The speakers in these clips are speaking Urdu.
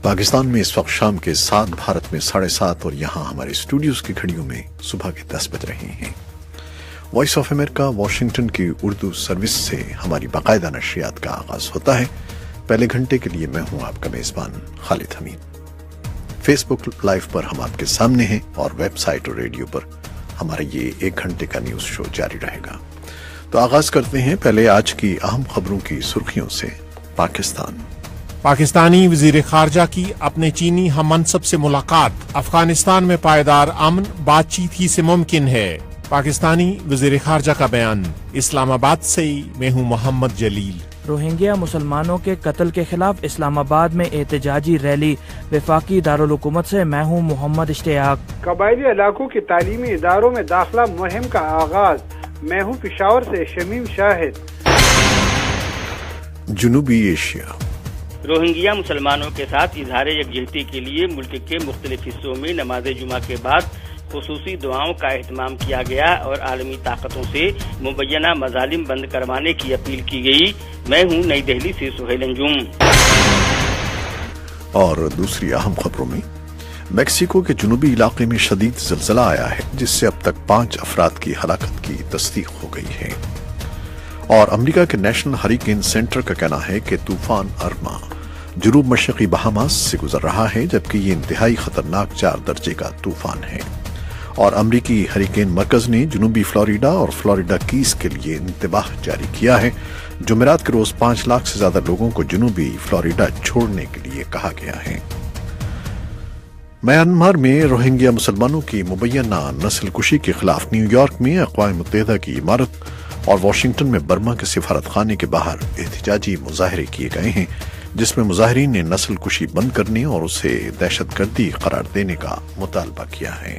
پاکستان میں اس وقت شام کے 7، بھارت میں 7:30 اور یہاں ہمارے اسٹوڈیوز کی گھڑیوں میں صبح کے 10 بج رہے ہیں۔ وائس آف امریکہ واشنگٹن کی اردو سروس سے ہماری باقاعدہ نشریات کا آغاز ہوتا ہے۔ پہلے گھنٹے کے لیے میں ہوں آپ کا میزبان خالد حمید۔ فیس بک لائیو پر ہم آپ کے سامنے ہیں اور ویب سائٹ اور ریڈیو پر ہمارا یہ 1 گھنٹے کا نیوز شو جاری رہے گا۔ تو آغاز کرتے ہیں پہلے آج کی اہم خبروں کی سرخیوں سے۔ پاکستانی وزیر خارجہ کی اپنے چینی ہم منصب سے ملاقات، افغانستان میں پائیدار امن بات چیت ہی سے ممکن ہے۔ پاکستانی وزیر خارجہ کا بیان، اسلام آباد سے میں ہوں محمد جلیل۔ روہنگیا مسلمانوں کے قتل کے خلاف اسلام آباد میں احتجاجی ریلی، وفاقی دارالحکومت سے میں ہوں محمد اشتیاق۔ قبائلی علاقوں کے تعلیمی اداروں میں داخلہ مہم کا آغاز، میں ہوں پشاور سے شمیم شاہد۔ جنوبی ایشیا، روہنگیا مسلمانوں کے ساتھ اظہار یکجہتی کے لیے ملک کے مختلف حصوں میں نماز جمعہ کے بعد خصوصی دعاؤں کا اہتمام کیا گیا اور عالمی طاقتوں سے مبینہ مظالم بند کروانے کی اپیل کی گئی۔ میں ہوں نئی دہلی سے سہیل انجم۔ اور دوسری اہم خبروں میں، میکسیکو کے جنوبی علاقے میں شدید زلزلہ آیا ہے جس سے اب تک 5 افراد کی ہلاکت کی تصدیق ہو گئی ہے۔ اور امریکہ کے نیشنل ہریکین سینٹر کا کہنا ہے کہ طوفان ارما جنوب مشرقی بہاماس سے گزر رہا ہے، جبکہ یہ انتہائی خطرناک 4 درجے کا طوفان ہے۔ اور امریکی ہریکین مرکز نے جنوبی فلوریڈا اور فلوریڈا کیز کے لیے انتباہ جاری کیا ہے۔ جمعرات کے روز 5 لاکھ سے زیادہ لوگوں کو جنوبی فلوریڈا چھوڑنے کے لیے کہا گیا ہے۔ میانمار میں روہنگیا مسلمانوں کی مبینہ نسل کشی کے خلاف نیو یارک میں اقوام متحدہ کی عمارت اور واشنگٹن میں برما کے سفارت خانے کے باہر احتجاجی مظاہرے کیے گئے ہیں، جس میں مظاہرین نے نسل کشی بند کرنے اور اسے دہشت گردی قرار دینے کا مطالبہ کیا ہے۔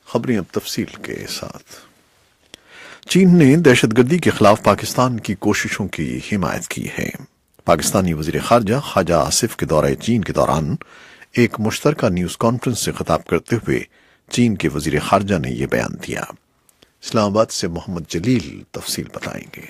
خبریں اب تفصیل کے ساتھ۔ چین نے دہشت گردی کے خلاف پاکستان کی کوششوں کی حمایت کی ہے۔ پاکستانی وزیر خارجہ خواجہ آصف کے دورہ چین کے دوران ایک مشترکہ نیوز کانفرنس سے خطاب کرتے ہوئے چین کے وزیر خارجہ نے یہ بیان دیا۔ اسلام آباد سے محمد جلیل تفصیل بتائیں گے۔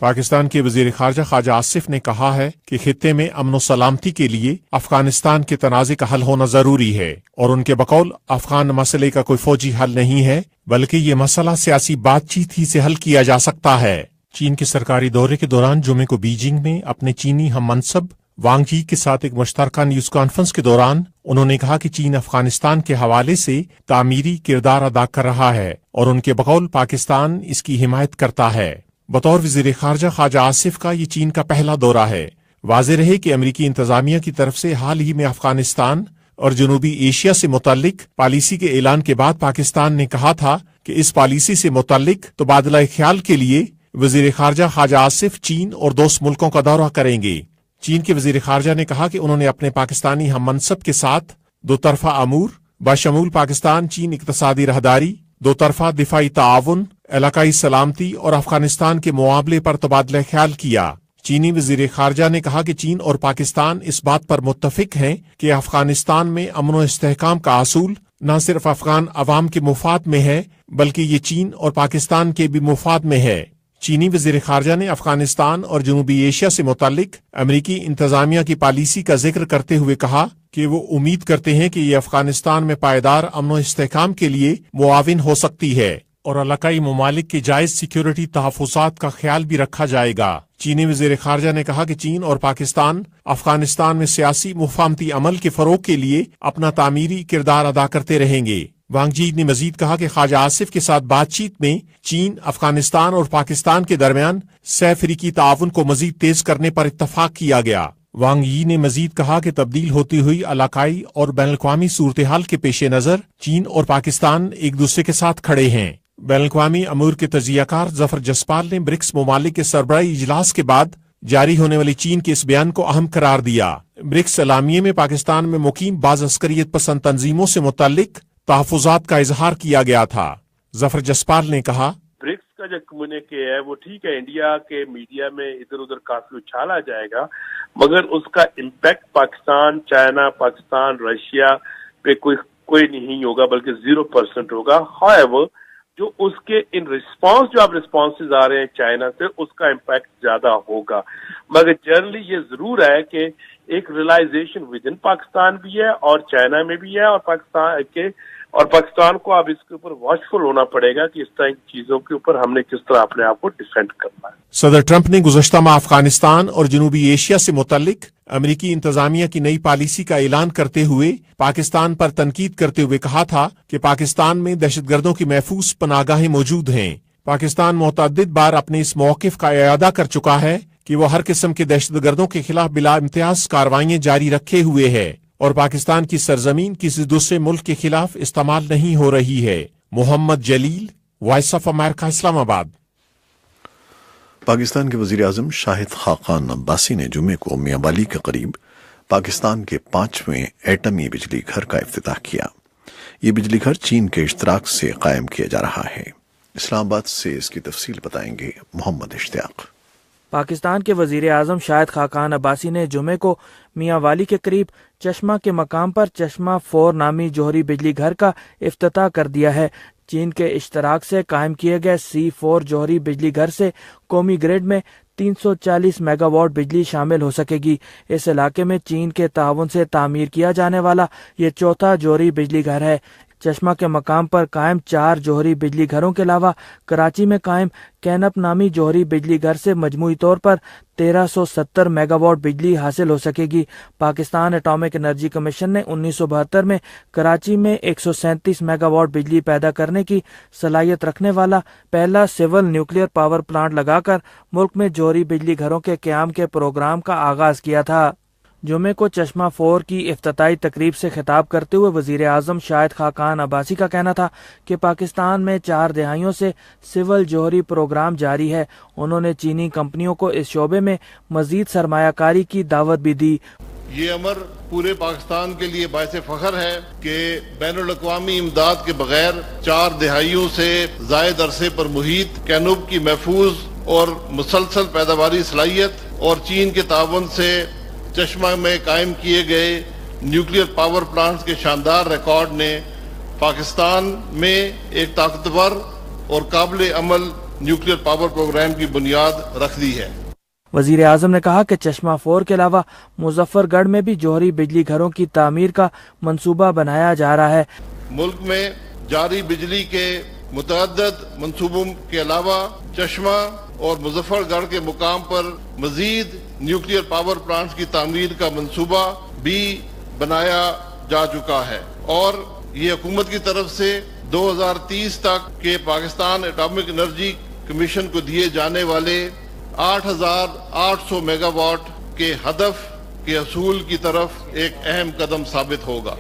پاکستان کے وزیر خارجہ خواجہ آصف نے کہا ہے کہ خطے میں امن و سلامتی کے لیے افغانستان کے تنازع کا حل ہونا ضروری ہے، اور ان کے بقول افغان مسئلے کا کوئی فوجی حل نہیں ہے بلکہ یہ مسئلہ سیاسی بات چیت ہی سے حل کیا جا سکتا ہے۔ چین کے سرکاری دورے کے دوران جمعے کو بیجنگ میں اپنے چینی ہم منصب وانگ جی کے ساتھ ایک مشترکہ نیوز کانفرنس کے دوران انہوں نے کہا کہ چین افغانستان کے حوالے سے تعمیری کردار ادا کر رہا ہے اور ان کے بقول پاکستان اس کی حمایت کرتا ہے۔ بطور وزیر خارجہ خواجہ آصف کا یہ چین کا پہلا دورہ ہے۔ واضح رہے کہ امریکی انتظامیہ کی طرف سے حال ہی میں افغانستان اور جنوبی ایشیا سے متعلق پالیسی کے اعلان کے بعد پاکستان نے کہا تھا کہ اس پالیسی سے متعلق تبادلہ خیال کے لیے وزیر خارجہ خواجہ آصف چین اور دوست ملکوں کا دورہ کریں گے۔ چین کے وزیر خارجہ نے کہا کہ انہوں نے اپنے پاکستانی ہم منصب کے ساتھ 2 طرفہ امور بشمول پاکستان چین اقتصادی راہداری، 2 طرفہ دفاعی تعاون، علاقائی سلامتی اور افغانستان کے معاملے پر تبادلہ خیال کیا۔ چینی وزیر خارجہ نے کہا کہ چین اور پاکستان اس بات پر متفق ہیں کہ افغانستان میں امن و استحکام کا اصول نہ صرف افغان عوام کے مفاد میں ہے بلکہ یہ چین اور پاکستان کے بھی مفاد میں ہے۔ چینی وزیر خارجہ نے افغانستان اور جنوبی ایشیا سے متعلق امریکی انتظامیہ کی پالیسی کا ذکر کرتے ہوئے کہا کہ وہ امید کرتے ہیں کہ یہ افغانستان میں پائیدار امن و استحکام کے لیے معاون ہو سکتی ہے اور علاقائی ممالک کے جائز سیکیورٹی تحفظات کا خیال بھی رکھا جائے گا۔ چینی وزیر خارجہ نے کہا کہ چین اور پاکستان افغانستان میں سیاسی مفاہمتی عمل کے فروغ کے لیے اپنا تعمیری کردار ادا کرتے رہیں گے۔ وانگ جی نے مزید کہا کہ خواجہ آصف کے ساتھ بات چیت میں چین، افغانستان اور پاکستان کے درمیان سہ افریقی تعاون کو مزید تیز کرنے پر اتفاق کیا گیا۔ وانگ یی نے مزید کہا کہ تبدیل ہوتی ہوئی علاقائی اور بین الاقوامی صورتحال کے پیش نظر چین اور پاکستان ایک دوسرے کے ساتھ کھڑے ہیں۔ بین الاقوامی امور کے تجزیہ کار ظفر جسپال نے برکس ممالک کے سربراہی اجلاس کے بعد جاری ہونے والی چین کے اس بیان کو اہم قرار دیا۔ برکس اعلامیے میں پاکستان میں مقیم بعض عسکریت پسند تنظیموں سے متعلق تحفظات کا اظہار کیا گیا تھا۔ ظفر جسپال نے کہا، برکس کا جو کمیونکے ہے وہ ٹھیک ہے، انڈیا کے میڈیا میں ادھر ادھر کافی اچھالا جائے گا، مگر اس کا impact Pakistan, China, Pakistan, Russia پہ کوئی نہیں ہوگا بلکہ 0% ہوگا۔ However, جو اس کے ان رسپانس جو اب رسپانسز آ رہے ہیں چائنا سے اس کا امپیکٹ زیادہ ہوگا. مگر جنرلی یہ ضرور ہے کہ ایک ریلائزیشن ود ان پاکستان بھی ہے اور چائنا میں بھی ہے اور پاکستان کو اب اس کے اوپر واچفل ہونا پڑے گا کہ اس طرح کی چیزوں کے اوپر ہم نے کس طرح اپنے آپ کو ڈیفینڈ کرنا ہے. صدر ٹرمپ نے گزشتہ ماہ افغانستان اور جنوبی ایشیا سے متعلق امریکی انتظامیہ کی نئی پالیسی کا اعلان کرتے ہوئے پاکستان پر تنقید کرتے ہوئے کہا تھا کہ پاکستان میں دہشت گردوں کی محفوظ پناہگاہیں موجود ہیں. پاکستان متعدد بار اپنے اس موقف کا اعادہ کر چکا ہے کہ وہ ہر قسم کے دہشت گردوں کے خلاف بلا امتیاز کارروائیاں جاری رکھے ہوئے ہے اور پاکستان کی سرزمین کسی دوسرے ملک کے خلاف استعمال نہیں ہو رہی ہے. محمد جلیل، وائس آف امریکہ، اسلام آباد. پاکستان کے وزیر اعظم شاہد خاقان عباسی نے جمعے کو میاں والی کے قریب پاکستان کے 5ویں ایٹمی بجلی گھر کا افتتاح کیا. یہ بجلی گھر چین کے اشتراک سے قائم کیا جا رہا ہے. اسلام آباد سے اس کی تفصیل بتائیں گے محمد اشتیاق. پاکستان کے وزیر اعظم شاہد خاقان عباسی نے جمعے کو میاں والی کے قریب چشمہ کے مقام پر چشمہ 4 نامی جوہری بجلی گھر کا افتتاح کر دیا ہے. چین کے اشتراک سے قائم کیے گئے C4 جوہری بجلی گھر سے قومی گریڈ میں 340 میگا واٹ بجلی شامل ہو سکے گی. اس علاقے میں چین کے تعاون سے تعمیر کیا جانے والا یہ چوتھا جوہری بجلی گھر ہے. چشمہ کے مقام پر قائم 4 جوہری بجلی گھروں کے علاوہ کراچی میں قائم کینپ نامی جوہری بجلی گھر سے مجموعی طور پر 1370 میگا واٹ بجلی حاصل ہو سکے گی. پاکستان اٹامک انرجی کمیشن نے 1972 میں کراچی میں 137 میگا واٹ بجلی پیدا کرنے کی صلاحیت رکھنے والا پہلا سول نیوکلیئر پاور پلانٹ لگا کر ملک میں جوہری بجلی گھروں کے قیام کے پروگرام کا آغاز کیا تھا. جمعے کو چشمہ 4 کی افتتاحی تقریب سے خطاب کرتے ہوئے وزیر اعظم شاہد خاقان عباسی کا کہنا تھا کہ پاکستان میں 4 دہائیوں سے سول جوہری پروگرام جاری ہے. انہوں نے چینی کمپنیوں کو اس شعبے میں مزید سرمایہ کاری کی دعوت بھی دی. یہ امر پورے پاکستان کے لیے باعث فخر ہے کہ بین الاقوامی امداد کے بغیر 4 دہائیوں سے زائد عرصے پر محیط کینوب کی محفوظ اور مسلسل پیداواری صلاحیت اور چین کے تعاون سے چشمہ میں قائم کیے گئے نیوکلیئر پاور پلانٹس کے شاندار ریکارڈ نے پاکستان میں ایک طاقتور اور قابل عمل نیوکلیئر پاور پروگرام کی بنیاد رکھ دی ہے. وزیر اعظم نے کہا کہ چشمہ 4 کے علاوہ مظفر گڑھ میں بھی جوہری بجلی گھروں کی تعمیر کا منصوبہ بنایا جا رہا ہے. ملک میں جاری بجلی کے متعدد منصوبوں کے علاوہ چشمہ اور مظفر گڑھ کے مقام پر مزید نیوکلیئر پاور پلانٹس کی تعمیر کا منصوبہ بھی بنایا جا چکا ہے اور یہ حکومت کی طرف سے 2030 تک کے پاکستان اٹامک انرجی کمیشن کو دیے جانے والے 8,800 میگا واٹ کے ہدف کے حصول کی طرف ایک اہم قدم ثابت ہوگا.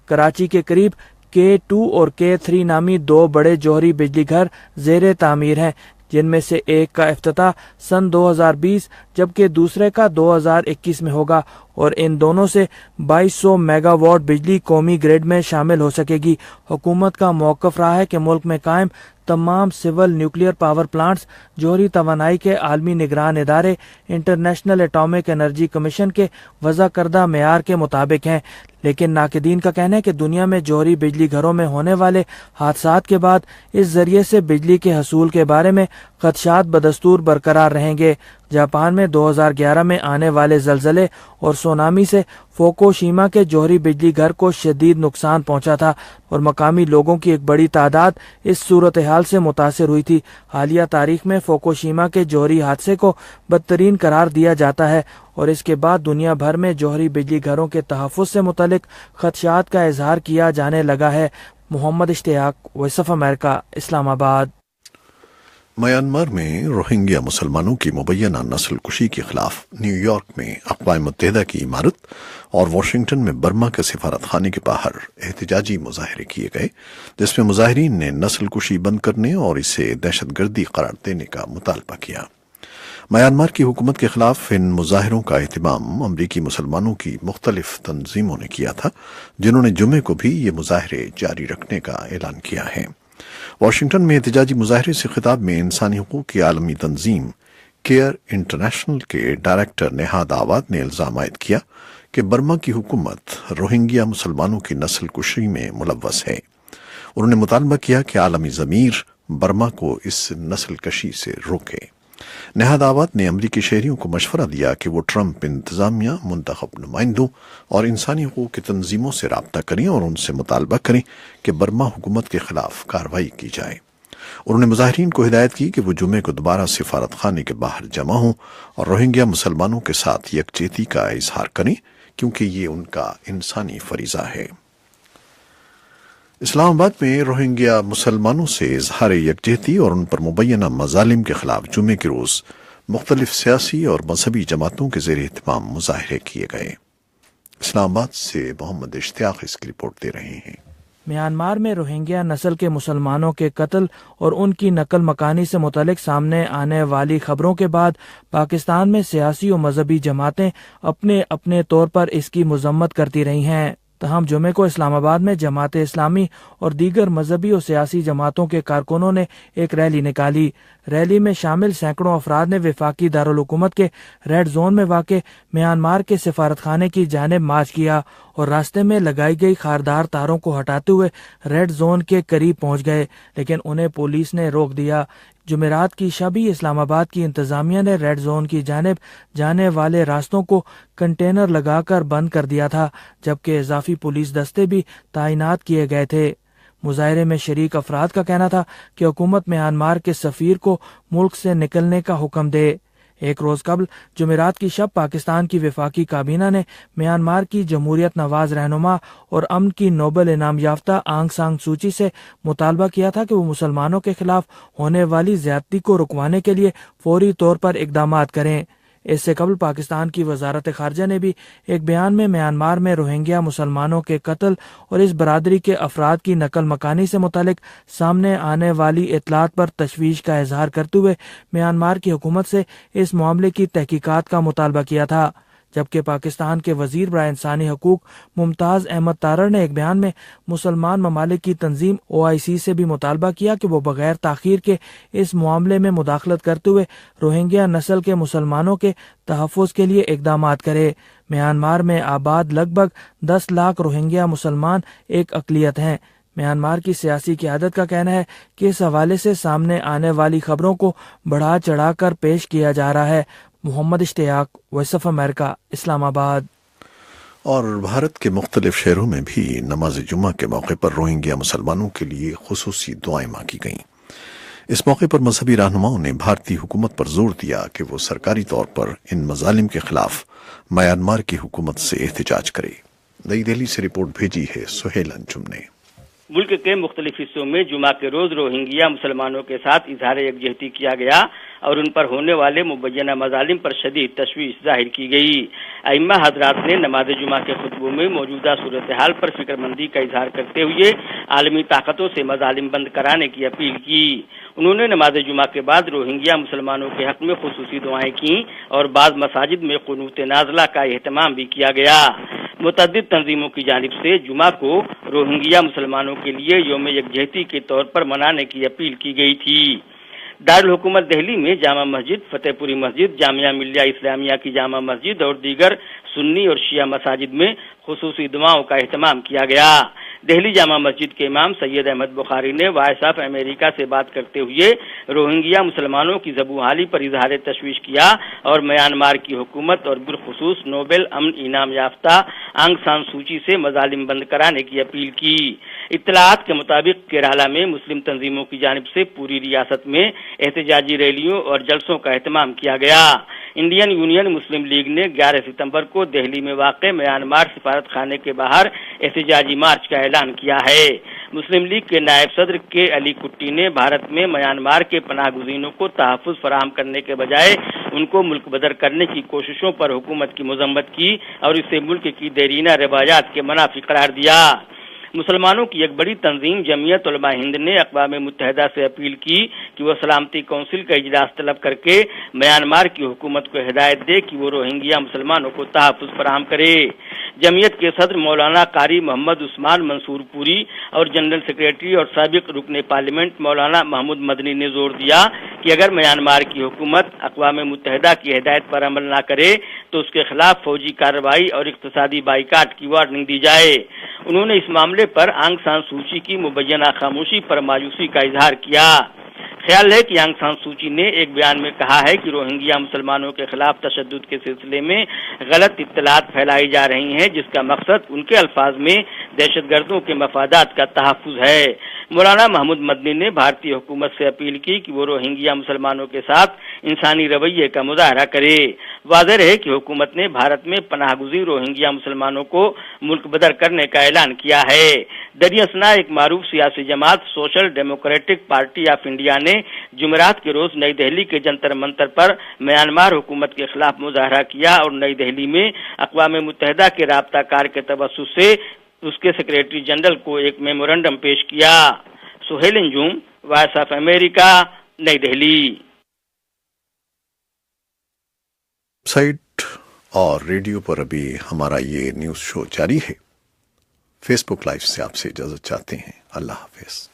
کراچی کے قریب K2 اور K3 نامی 2 بڑے جوہری بجلی گھر زیر تعمیر ہیں، جن میں سے ایک کا افتتاح سن 2020 جبکہ دوسرے کا 2021 میں ہوگا اور ان دونوں سے 2200 میگا واٹ بجلی قومی گریڈ میں شامل ہو سکے گی. حکومت کا موقف رہا ہے کہ ملک میں قائم تمام سول نیوکلیئر پاور پلانٹس جوہری توانائی کے عالمی نگران ادارے انٹرنیشنل اٹامک انرجی کمیشن کے وضع کردہ معیار کے مطابق ہیں. لیکن ناقدین کا کہنا ہے کہ دنیا میں جوہری بجلی گھروں میں ہونے والے حادثات کے بعد اس ذریعے سے بجلی کے حصول کے بارے میں خدشات بدستور برقرار رہیں گے. جاپان میں 2011 میں آنے والے زلزلے اور سونامی سے فوکوشیما کے جوہری بجلی گھر کو شدید نقصان پہنچا تھا اور مقامی لوگوں کی ایک بڑی تعداد اس صورتحال سے متاثر ہوئی تھی. حالیہ تاریخ میں فوکوشیما کے جوہری حادثے کو بدترین قرار دیا جاتا ہے اور اس کے بعد دنیا بھر میں جوہری بجلی گھروں کے تحفظ سے متعلق خدشات کا اظہار کیا جانے لگا ہے. محمد اشتیاق، وائس آف امریکہ، اسلام آباد. میانمار میں روہنگیا مسلمانوں کی مبینہ نسل کشی کے خلاف نیو یارک میں اقوام متحدہ کی عمارت اور واشنگٹن میں برما کے سفارت خانے کے باہر احتجاجی مظاہرے کیے گئے، جس میں مظاہرین نے نسل کشی بند کرنے اور اسے دہشت گردی قرار دینے کا مطالبہ کیا. میانمار کی حکومت کے خلاف ان مظاہروں کا اہتمام امریکی مسلمانوں کی مختلف تنظیموں نے کیا تھا، جنہوں نے جمعے کو بھی یہ مظاہرے جاری رکھنے کا اعلان کیا ہے. واشنگٹن میں احتجاجی مظاہرے سے خطاب میں انسانی حقوق کی عالمی تنظیم کیئر انٹرنیشنل کے ڈائریکٹر نہاد آواد نے الزام عائد کیا کہ برما کی حکومت روہنگیا مسلمانوں کی نسل کشی میں ملوث ہے. انہوں نے مطالبہ کیا کہ عالمی ضمیر برما کو اس نسل کشی سے روکے۔ نہاد آباد نے امریکی شہریوں کو مشورہ دیا کہ وہ ٹرمپ انتظامیہ، منتخب نمائندوں اور انسانی حقوق کی تنظیموں سے رابطہ کریں اور ان سے مطالبہ کریں کہ برما حکومت کے خلاف کارروائی کی جائے۔ انہوں نے مظاہرین کو ہدایت کی کہ وہ جمعے کو دوبارہ سفارت خانے کے باہر جمع ہوں اور روہنگیا مسلمانوں کے ساتھ یکجہتی کا اظہار کریں، کیونکہ یہ ان کا انسانی فریضہ ہے۔ اسلام آباد میں روہنگیا مسلمانوں سے اظہار یکجہتی اور ان پر مبینہ مظالم کے خلاف جمعے کے روز مختلف سیاسی اور مذہبی جماعتوں کے زیر اہتمام مظاہرے کیے گئے۔ اسلام آباد سے محمد اشتیاق اس کی رپورٹ دے رہے ہیں۔ میانمار میں روہنگیا نسل کے مسلمانوں کے قتل اور ان کی نقل مکانی سے متعلق سامنے آنے والی خبروں کے بعد پاکستان میں سیاسی و مذہبی جماعتیں اپنے اپنے طور پر اس کی مذمت کرتی رہی ہیں۔ تاہم جمعے کو اسلام آباد میں جماعت اسلامی اور دیگر مذہبی اور سیاسی جماعتوں کے کارکنوں نے ایک ریلی نکالی۔ ریلی میں شامل سینکڑوں افراد نے وفاقی دارالحکومت کے ریڈ زون میں واقع میانمار کے سفارت خانے کی جانب مارچ کیا اور راستے میں لگائی گئی خاردار تاروں کو ہٹاتے ہوئے ریڈ زون کے قریب پہنچ گئے، لیکن انہیں پولیس نے روک دیا۔ جمعرات کی شب ہی اسلام آباد کی انتظامیہ نے ریڈ زون کی جانب جانے والے راستوں کو کنٹینر لگا کر بند کر دیا تھا، جبکہ اضافی پولیس دستے بھی تعینات کیے گئے تھے۔ مظاہرے میں شریک افراد کا کہنا تھا کہ حکومت میانمار کے سفیر کو ملک سے نکلنے کا حکم دے۔ ایک روز قبل جمعرات کی شب پاکستان کی وفاقی کابینہ نے میانمار کی جمہوریت نواز رہنما اور امن کی نوبل انعام یافتہ آنگ سان سوچی سے مطالبہ کیا تھا کہ وہ مسلمانوں کے خلاف ہونے والی زیادتی کو رکوانے کے لیے فوری طور پر اقدامات کریں۔ اس سے قبل پاکستان کی وزارت خارجہ نے بھی ایک بیان میں میانمار میں روہنگیا مسلمانوں کے قتل اور اس برادری کے افراد کی نقل مکانی سے متعلق سامنے آنے والی اطلاعات پر تشویش کا اظہار کرتے ہوئے میانمار کی حکومت سے اس معاملے کی تحقیقات کا مطالبہ کیا تھا، جبکہ پاکستان کے وزیر برائے انسانی حقوق ممتاز احمد تارڑ نے ایک بیان میں مسلمان ممالک کی تنظیم OIC سے بھی مطالبہ کیا کہ وہ بغیر تاخیر کے اس معاملے میں مداخلت کرتے ہوئے روہنگیا نسل کے مسلمانوں کے تحفظ کے لیے اقدامات کرے۔ میانمار میں آباد لگ بھگ 10 لاکھ روہنگیا مسلمان ایک اقلیت ہیں۔ میانمار کی سیاسی قیادت کا کہنا ہے کہ اس حوالے سے سامنے آنے والی خبروں کو بڑھا چڑھا کر پیش کیا جا رہا ہے۔ محمد اشتیاق، وائس آف امریکہ، اسلام آباد۔ اور بھارت کے مختلف شہروں میں بھی نماز جمعہ کے موقع پر روہنگیا مسلمانوں کے لیے خصوصی دعائیں مانگی گئیں۔ اس موقع پر مذہبی رہنماؤں نے بھارتی حکومت پر زور دیا کہ وہ سرکاری طور پر ان مظالم کے خلاف میانمار کی حکومت سے احتجاج کرے۔ نئی دہلی سے رپورٹ بھیجی ہے سہیل انجم نے۔ ملک کے مختلف حصوں میں جمعہ کے روز روہنگیا مسلمانوں کے ساتھ اظہار یکجہتی کیا گیا اور ان پر ہونے والے مبینہ مظالم پر شدید تشویش ظاہر کی گئی۔ ائمہ حضرات نے نماز جمعہ کے خطبوں میں موجودہ صورتحال پر فکر مندی کا اظہار کرتے ہوئے عالمی طاقتوں سے مظالم بند کرانے کی اپیل کی۔ انہوں نے نماز جمعہ کے بعد روہنگیا مسلمانوں کے حق میں خصوصی دعائیں کیں اور بعض مساجد میں قنوت نازلہ کا اہتمام بھی کیا گیا۔ متعدد تنظیموں کی جانب سے جمعہ کو روہنگیا مسلمانوں کے لیے یوم یکجہتی کے طور پر منانے کی اپیل کی گئی تھی۔ دارالحکومت دہلی میں جامع مسجد، فتح پوری مسجد، جامعہ ملیہ اسلامیہ کی جامع مسجد اور دیگر سنی اور شیعہ مساجد میں خصوصی دعاؤں کا اہتمام کیا گیا۔ دہلی جامع مسجد کے امام سید احمد بخاری نے وائس آف امریکہ سے بات کرتے ہوئے روہنگیا مسلمانوں کی زبوں پر اظہار تشویش کیا اور میانمار کی حکومت اور بالخصوص نوبل امن انعام یافتہ آنگ سان سوچی سے مظالم بند کرانے کی اپیل کی۔ اطلاعات کے مطابق کیرالہ میں مسلم تنظیموں کی جانب سے پوری ریاست میں احتجاجی ریلیوں اور جلسوں کا اہتمام کیا گیا۔ انڈین یونین مسلم لیگ نے 11 ستمبر کو دہلی میں واقع میانمار سفارت خانے کے باہر احتجاجی مارچ کا اعلان کیا ہے۔ مسلم لیگ کے نائب صدر کے علی کٹی نے بھارت میں میانمار کے پناہ گزینوں کو تحفظ فراہم کرنے کے بجائے ان کو ملک بدر کرنے کی کوششوں پر حکومت کی مذمت کی اور اسے ملک کی دیرینہ روایات کے منافی قرار دیا۔ مسلمانوں کی ایک بڑی تنظیم جمعیت علماء ہند نے اقوام متحدہ سے اپیل کی کہ وہ سلامتی کونسل کا اجلاس طلب کر کے میانمار کی حکومت کو ہدایت دے کہ وہ روہنگیا مسلمانوں کو تحفظ فراہم کرے۔ جمعیت کے صدر مولانا قاری محمد عثمان منصور پوری اور جنرل سیکریٹری اور سابق رکن پارلیمنٹ مولانا محمود مدنی نے زور دیا کہ اگر میانمار کی حکومت اقوام متحدہ کی ہدایت پر عمل نہ کرے تو اس کے خلاف فوجی کارروائی اور اقتصادی بائیکاٹ کی وارننگ دی جائے۔ انہوں نے اس معاملے پر آنگ سان سوچی کی مبینہ خاموشی پر مایوسی کا اظہار کیا۔ خیال ہے کہ آنگ سان سوچی نے ایک بیان میں کہا ہے کہ روہنگیا مسلمانوں کے خلاف تشدد کے سلسلے میں غلط اطلاعات پھیلائی جا رہی ہیں، جس کا مقصد ان کے الفاظ میں دہشت گردوں کے مفادات کا تحفظ ہے۔ مولانا محمود مدنی نے بھارتی حکومت سے اپیل کی کہ وہ روہنگیا مسلمانوں کے ساتھ انسانی رویے کا مظاہرہ کرے۔ واضح رہے کہ حکومت نے بھارت میں پناہ گزین روہنگیا مسلمانوں کو ملک بدر کرنے کا اعلان کیا ہے۔ دریا ثنا ایک معروف سیاسی جماعت social democratic party of India نے جمعرات کے روز نئی دہلی کے جنتر منتر پر میانمار حکومت کے خلاف مظاہرہ کیا اور نئی دہلی میں اقوام متحدہ کے رابطہ کار کے توسط سے اس کے سیکریٹری جنرل کو ایک میمورنڈم پیش کیا۔ سہیل انجم، وائس آف امریکہ، نئی دہلی۔ سائٹ اور ریڈیو پر ابھی ہمارا یہ نیوز شو جاری ہے۔ فیس بک لائیو سے آپ سے اجازت چاہتے ہیں۔ اللہ حافظ۔